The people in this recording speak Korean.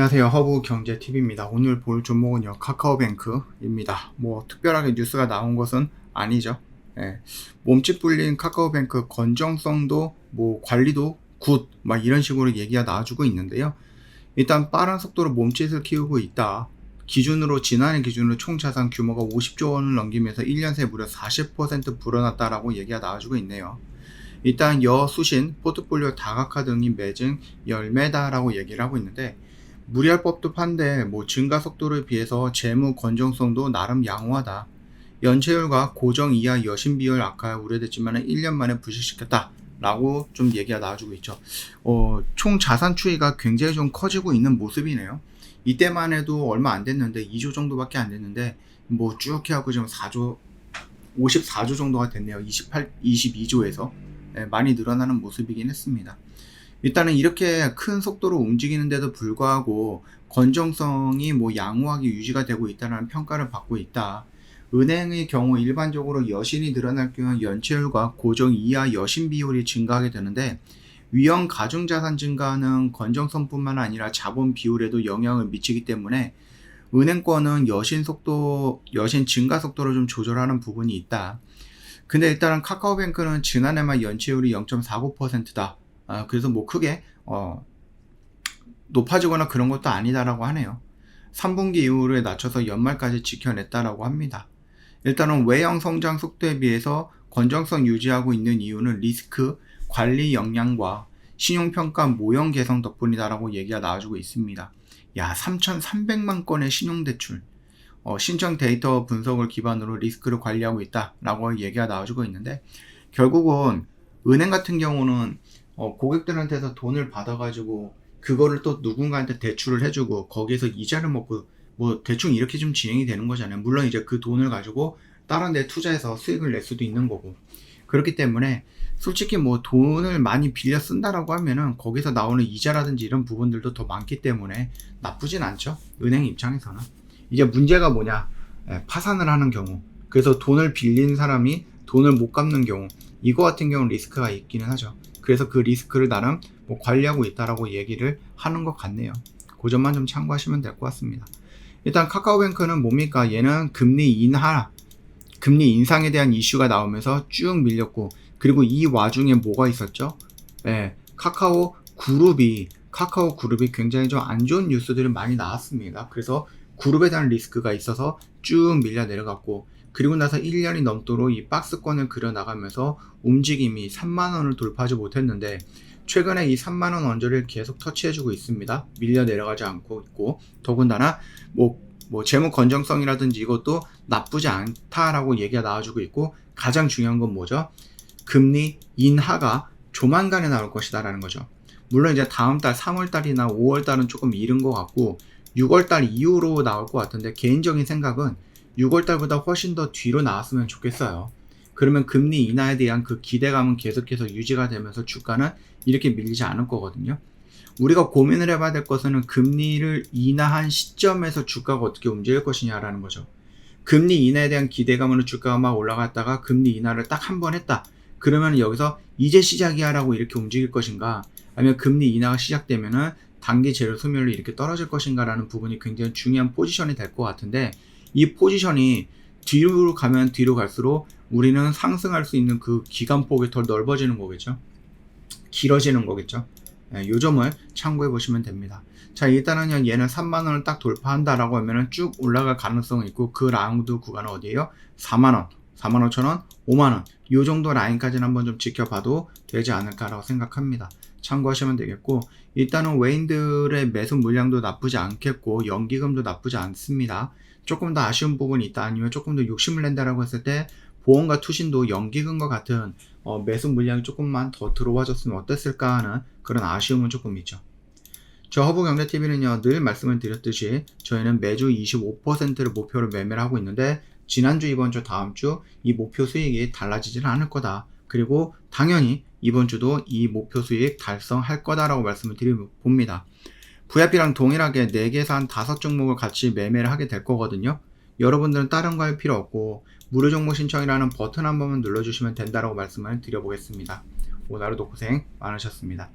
안녕하세요. 허브경제TV입니다. 오늘 볼 종목은요, 카카오뱅크입니다. 뭐 특별하게 뉴스가 나온 것은 아니죠. 예. 몸집 불린 카카오뱅크 건전성도 뭐 관리도 굿, 막 이런 식으로 얘기가 나와주고 있는데요. 일단 빠른 속도로 몸집을 키우고 있다. 지난해 기준으로 총 자산 규모가 50조 원을 넘기면서 1년 새 무려 40% 불어났다라고 얘기가 나와주고 있네요. 일단 여수신, 포트폴리오 다각화 등이 맺은 열매다라고 얘기를 하고 있는데, 무리할 법도 한데 뭐 증가 속도를 비해서 재무 건전성도 나름 양호하다. 연체율과 고정 이하 여신 비율 악화 우려됐지만 1년 만에 부식시켰다 라고 좀 얘기가 나와주고 있죠. 총 자산 추이가 굉장히 좀 커지고 있는 모습이네요. 이때만 해도 얼마 안 됐는데 2조 정도밖에 안 됐는데 뭐 쭉 해갖고 지금 54조 정도가 됐네요. 22조에서 많이 늘어나는 모습이긴 했습니다. 일단은 이렇게 큰 속도로 움직이는데도 불구하고 건전성이 뭐 양호하게 유지가 되고 있다는 평가를 받고 있다. 은행의 경우 일반적으로 여신이 늘어날 경우 연체율과 고정 이하 여신 비율이 증가하게 되는데, 위험 가중자산 증가는 건전성뿐만 아니라 자본 비율에도 영향을 미치기 때문에 은행권은 여신 증가 속도를 좀 조절하는 부분이 있다. 근데 일단은 카카오뱅크는 지난해만 연체율이 0.49%다. 그래서 뭐 크게 높아지거나 그런 것도 아니다라고 하네요. 3분기 이후에 낮춰서 연말까지 지켜냈다라고 합니다. 일단은 외형 성장 속도에 비해서 건전성 유지하고 있는 이유는 리스크 관리 역량과 신용평가 모형 개선 덕분이다라고 얘기가 나와주고 있습니다. 3,300만 건의 신용대출 신청 데이터 분석을 기반으로 리스크를 관리하고 있다라고 얘기가 나와주고 있는데, 결국은 은행 같은 경우는 고객들한테서 돈을 받아가지고 그거를 또 누군가한테 대출을 해주고 거기에서 이자를 먹고 뭐 대충 이렇게 좀 진행이 되는 거잖아요. 물론 이제 그 돈을 가지고 다른 데 투자해서 수익을 낼 수도 있는 거고, 그렇기 때문에 솔직히 뭐 돈을 많이 빌려 쓴다라고 하면은 거기서 나오는 이자라든지 이런 부분들도 더 많기 때문에 나쁘진 않죠, 은행 입장에서는. 이제 문제가 뭐냐, 파산을 하는 경우, 그래서 돈을 빌린 사람이 돈을 못 갚는 경우, 이거 같은 경우는 리스크가 있기는 하죠. 그래서 그 리스크를 나름 뭐 관리하고 있다라고 얘기를 하는 것 같네요. 그 점만 좀 참고하시면 될 것 같습니다. 일단 카카오뱅크는 뭡니까? 얘는 금리 인상에 대한 이슈가 나오면서 쭉 밀렸고, 그리고 이 와중에 뭐가 있었죠? 카카오 그룹이 굉장히 좀 안 좋은 뉴스들이 많이 나왔습니다. 그래서 그룹에 대한 리스크가 있어서 쭉 밀려 내려갔고, 그리고 나서 1년이 넘도록 이 박스권을 그려나가면서 움직임이 3만원을 돌파하지 못했는데, 최근에 이 3만원 언저리를 계속 터치해주고 있습니다. 밀려 내려가지 않고 있고, 더군다나 뭐 재무 건전성이라든지 이것도 나쁘지 않다라고 얘기가 나와주고 있고, 가장 중요한 건 뭐죠? 금리 인하가 조만간에 나올 것이다 라는 거죠. 물론 이제 다음 달 3월달이나 5월달은 조금 이른 것 같고 6월달 이후로 나올 것 같은데, 개인적인 생각은 6월달보다 훨씬 더 뒤로 나왔으면 좋겠어요. 그러면 금리 인하에 대한 그 기대감은 계속해서 유지가 되면서 주가는 이렇게 밀리지 않을 거거든요. 우리가 고민을 해봐야 될 것은 금리를 인하한 시점에서 주가가 어떻게 움직일 것이냐라는 거죠. 금리 인하에 대한 기대감으로 주가가 막 올라갔다가 금리 인하를 딱 한 번 했다. 그러면 여기서 이제 시작이야 라고 이렇게 움직일 것인가, 아니면 금리 인하가 시작되면은 단기 재료 소멸로 이렇게 떨어질 것인가 라는 부분이 굉장히 중요한 포지션이 될 것 같은데, 이 포지션이 뒤로 가면 뒤로 갈수록 우리는 상승할 수 있는 그 기간폭이 더 넓어지는 거겠죠. 길어지는 거겠죠. 요 점을 참고해 보시면 됩니다. 자, 일단은 얘는 3만원을 딱 돌파한다라고 하면은 쭉 올라갈 가능성이 있고, 그 라운드 구간은 어디에요? 4만원, 45,000원, 5만원, 요 정도 라인까지는 한번 좀 지켜봐도 되지 않을까라고 생각합니다. 참고하시면 되겠고, 일단은 외인들의 매수 물량도 나쁘지 않겠고 연기금도 나쁘지 않습니다. 조금 더 아쉬운 부분이 있다, 아니면 조금 더 욕심을 낸다라고 했을 때 보험과 투신도 연기금과 같은 매수 물량이 조금만 더 들어와줬으면 어땠을까 하는 그런 아쉬움은 조금 있죠. 저 허브경제TV는요, 늘 말씀을 드렸듯이 저희는 매주 25%를 목표로 매매를 하고 있는데, 지난주, 이번주, 다음주 이 목표 수익이 달라지지는 않을 거다. 그리고 당연히 이번주도 이 목표 수익 달성할 거다라고 말씀을 드려봅니다. VIP랑 동일하게 4개에서 한 5종목을 같이 매매를 하게 될 거거든요. 여러분들은 다른 거 할 필요 없고 무료 종목 신청이라는 버튼 한 번만 눌러주시면 된다라고 말씀을 드려보겠습니다. 오늘 하루도 고생 많으셨습니다.